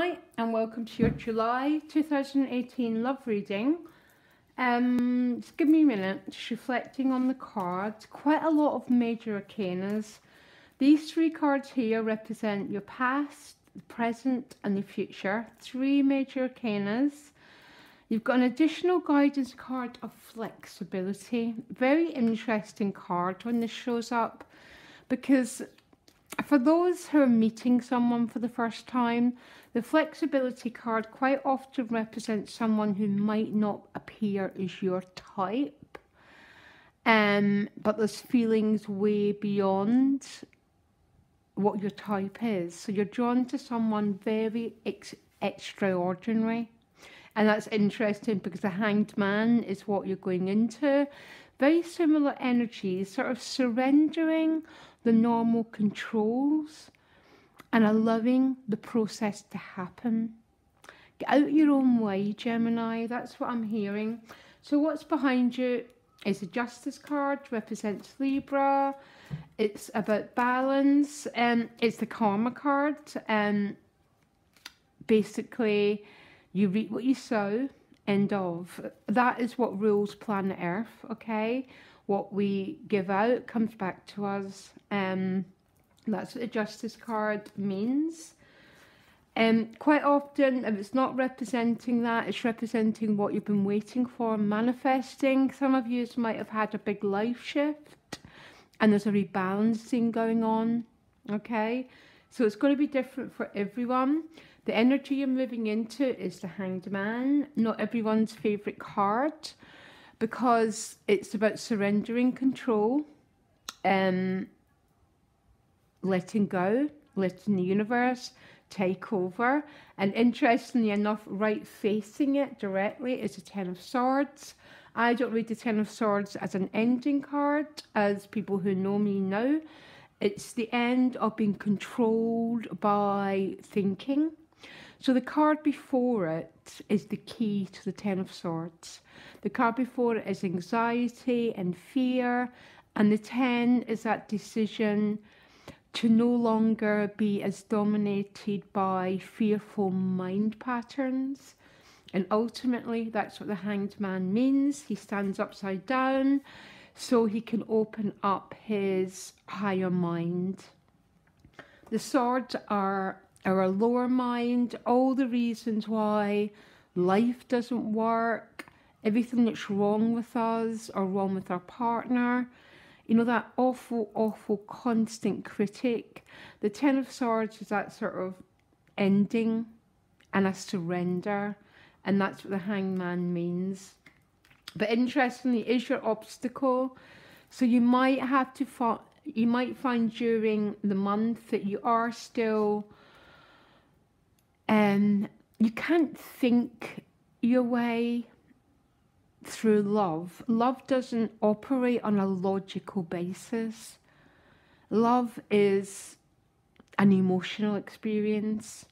Gemini, and welcome to your July 2018 love reading. Just give me a minute, just reflecting on the cards. Quite a lot of major arcanas. These three cards here represent your past, the present and the future. Three major arcanas. You've got an additional guidance card of flexibility. Very interesting card when this shows up, because for those who are meeting someone for the first time, the flexibility card quite often represents someone who might not appear as your type, but there's feelings way beyond what your type is. So you're drawn to someone very extraordinary. And that's interesting because the Hanged Man is what you're going into. Very similar energies, sort of surrendering the normal controls and allowing the process to happen. Get out your own way, Gemini. That's what I'm hearing. So what's behind you is a Justice card, represents Libra. It's about balance. It's the Karma card. Basically, you reap what you sow, end of. That is what rules planet Earth, okay? What we give out comes back to us. That's what the Justice card means. Quite often, if it's not representing that, it's representing what you've been waiting for, manifesting. Some of you might have had a big life shift and there's a rebalancing going on, okay? So it's going to be different for everyone. The energy you're moving into is the Hanged Man, not everyone's favourite card, because it's about surrendering control, letting go, letting the universe take over. And interestingly enough, right facing it directly is the Ten of Swords. I don't read the Ten of Swords as an ending card, as people who know me know. It's the end of being controlled by thinking. So the card before it is the key to the Ten of Swords. The card before it is anxiety and fear. And the 10 is that decision to no longer be as dominated by fearful mind patterns. And ultimately, that's what the Hanged Man means. He stands upside down so he can open up his higher mind. The swords are our lower mind, all the reasons why life doesn't work, everything that's wrong with us or wrong with our partner. You know, that awful, awful constant critic. The Ten of Swords is that sort of ending and a surrender. And that's what the Hanged Man means. But interestingly, it is your obstacle. So you might have to you might find during the month that you are still you can't think your way through love. Love doesn't operate on a logical basis. Love is an emotional experience.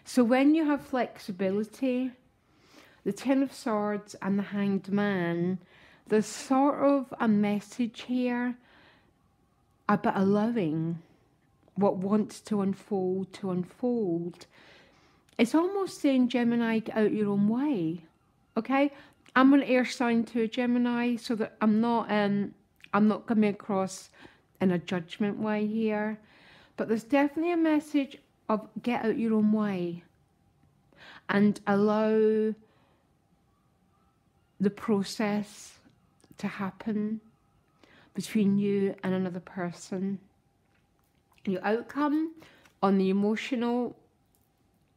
So when you have flexibility, the Ten of Swords and the Hanged Man, there's sort of a message here about allowing what wants to unfold. It's almost saying, Gemini, get out your own way. Okay? I'm an air sign to a Gemini, so that I'm not coming across in a judgment way here. But there's definitely a message of get out your own way and allow the process to happen between you and another person. Your outcome on the emotional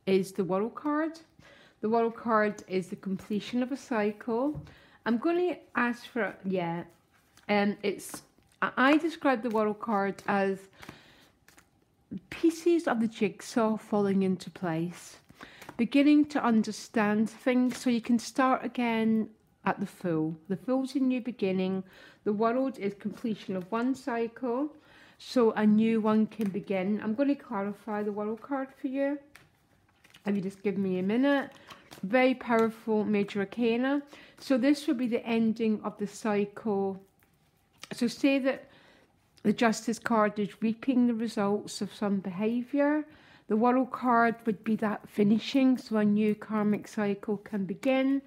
is the World card. The World card is the completion of a cycle. I'm going to ask for, I describe the World card as pieces of the jigsaw falling into place, beginning to understand things so you can start again at the full. The full's a new beginning. The World is completion of one cycle, so a new one can begin. I'm going to clarify the World card for you. If you just give me a minute. Very powerful major arcana. So this will be the ending of the cycle. So say that the Justice card is reaping the results of some behaviour. The World card would be that finishing, so a new karmic cycle can begin.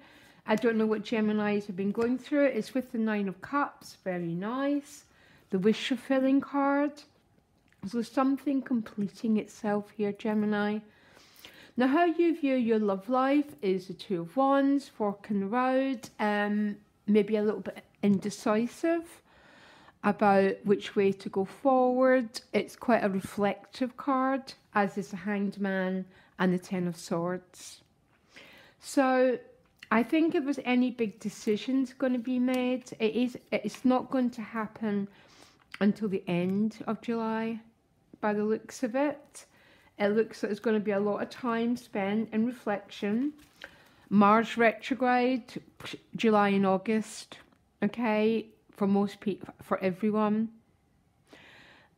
I don't know what Geminis have been going through. It's with the Nine of Cups, very nice. The wish fulfilling card. So something completing itself here, Gemini. Now, how you view your love life is the Two of Wands, fork in the road, maybe a little bit indecisive about which way to go forward. It's quite a reflective card, as is the Hanged Man and the Ten of Swords. So I think if there's any big decisions going to be made, it's not going to happen until the end of July, by the looks of it. It looks like there's going to be a lot of time spent in reflection. Mars retrograde, July and August, okay, for most people, for everyone.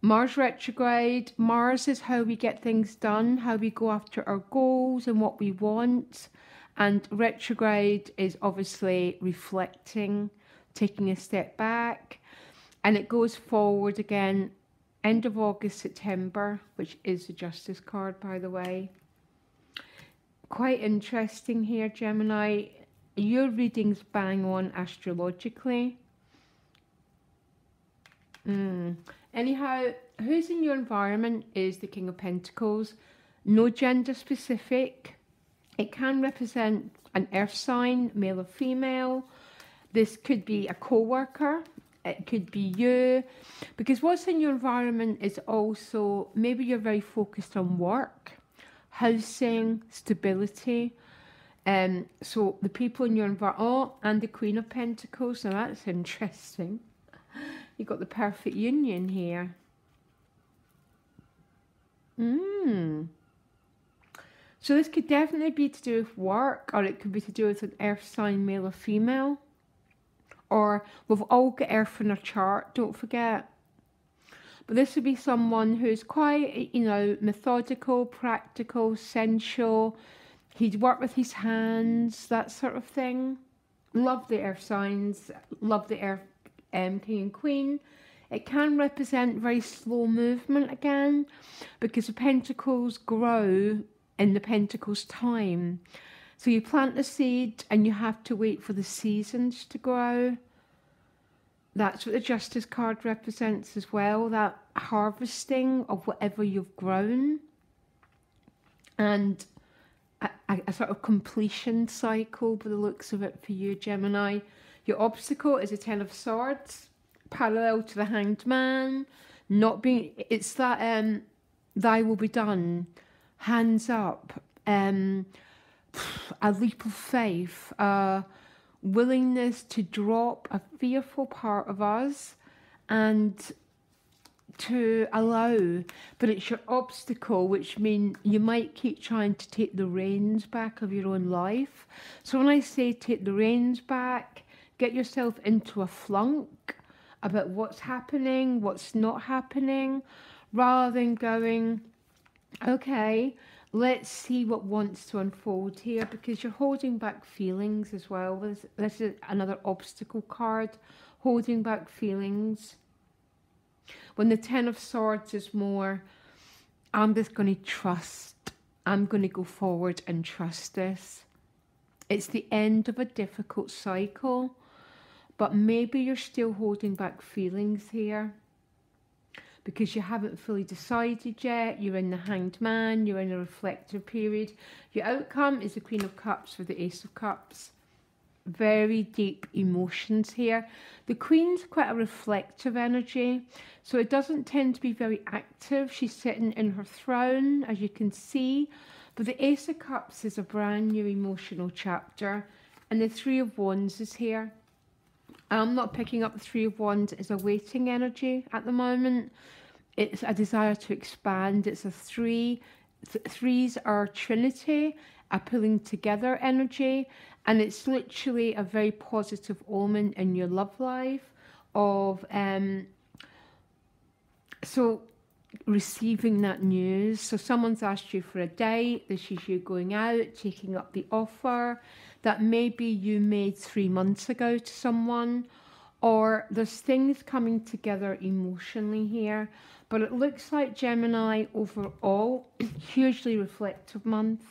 Mars retrograde, Mars is how we get things done, how we go after our goals and what we want. And retrograde is obviously reflecting, taking a step back. And it goes forward again, end of August, September, which is the Justice card, by the way. Quite interesting here, Gemini. Your reading's bang on astrologically. Anyhow, who's in your environment is the King of Pentacles. No gender specific. It can represent an earth sign, male or female. This could be a co-worker. It could be you. Because what's in your environment is also, maybe you're very focused on work, housing, stability. So the people in your environment, oh, and the Queen of Pentacles. Now that's interesting. You've got the perfect union here. So this could definitely be to do with work, or it could be to do with an earth sign, male or female. Or we've all got earth in our chart, don't forget. But this would be someone who's quite, you know, methodical, practical, sensual. He'd work with his hands, that sort of thing. Love the earth signs, love the earth King and Queen. It can represent very slow movement again, because the pentacles grow in the pentacles time. So you plant the seed and you have to wait for the seasons to grow. That's what the Justice card represents as well, that harvesting of whatever you've grown. And a sort of completion cycle by the looks of it for you, Gemini. Your obstacle is a Ten of Swords, parallel to the Hanged Man. Not being, it's that thy will be done, hands up, a leap of faith, willingness to drop a fearful part of us and to allow, but it's your obstacle, which means you might keep trying to take the reins back of your own life. So when I say take the reins back, get yourself into a flunk about what's happening, what's not happening, rather than going, okay, let's see what wants to unfold here, because you're holding back feelings as well. This is another obstacle card, holding back feelings. When the Ten of Swords is more, I'm just going to trust. I'm going to go forward and trust this. It's the end of a difficult cycle, but maybe you're still holding back feelings here because you haven't fully decided yet. You're in the Hanged Man, you're in a reflective period. Your outcome is the Queen of Cups with the Ace of Cups. Very deep emotions here. The Queen's quite a reflective energy, so it doesn't tend to be very active. She's sitting in her throne, as you can see. But the Ace of Cups is a brand new emotional chapter, and the Three of Wands is here. I'm not picking up the Three of Wands as a waiting energy at the moment. It's a desire to expand. It's a three. Threes are Trinity, a pulling together energy, and it's literally a very positive omen in your love life of so receiving that news. So someone's asked you for a date. This is you going out, taking up the offer that maybe you made 3 months ago to someone, or there's things coming together emotionally here. But it looks like Gemini overall, hugely reflective month.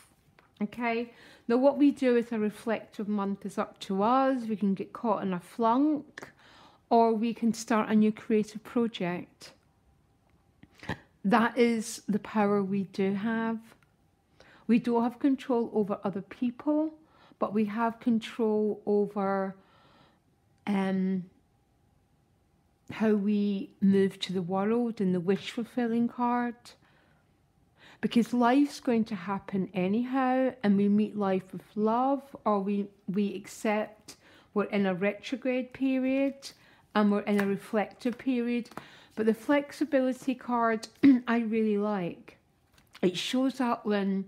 Okay, now what we do with a reflective month is up to us. We can get caught in a flunk, or we can start a new creative project. That is the power we do have. We don't have control over other people, but we have control over how we move to the world in the wish fulfilling card. Because life's going to happen anyhow, and we meet life with love, or we accept we're in a retrograde period and we're in a reflective period. But the flexibility card I really like. It shows up when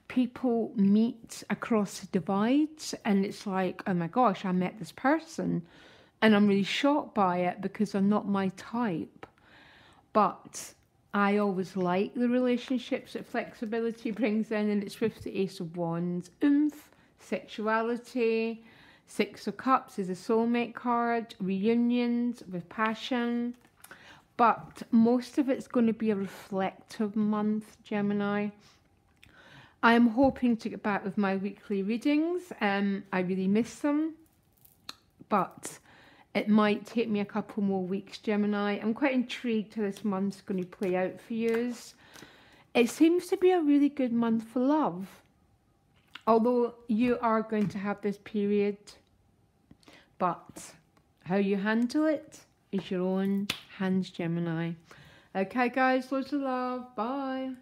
people meet across the divides, and it's like, oh my gosh, I met this person and I'm really shocked by it because they're not my type. But I always like the relationships that flexibility brings in, and it's with the Ace of Wands. Oomph, sexuality. Six of Cups is a soulmate card. Reunions with passion. But most of it's going to be a reflective month, Gemini. I am hoping to get back with my weekly readings. I really miss them. But it might take me a couple more weeks, Gemini. I'm quite intrigued how this month's going to play out for you. It seems to be a really good month for love. Although you are going to have this period. But how you handle it is your own hands, Gemini. Okay, guys, loads of love. Bye.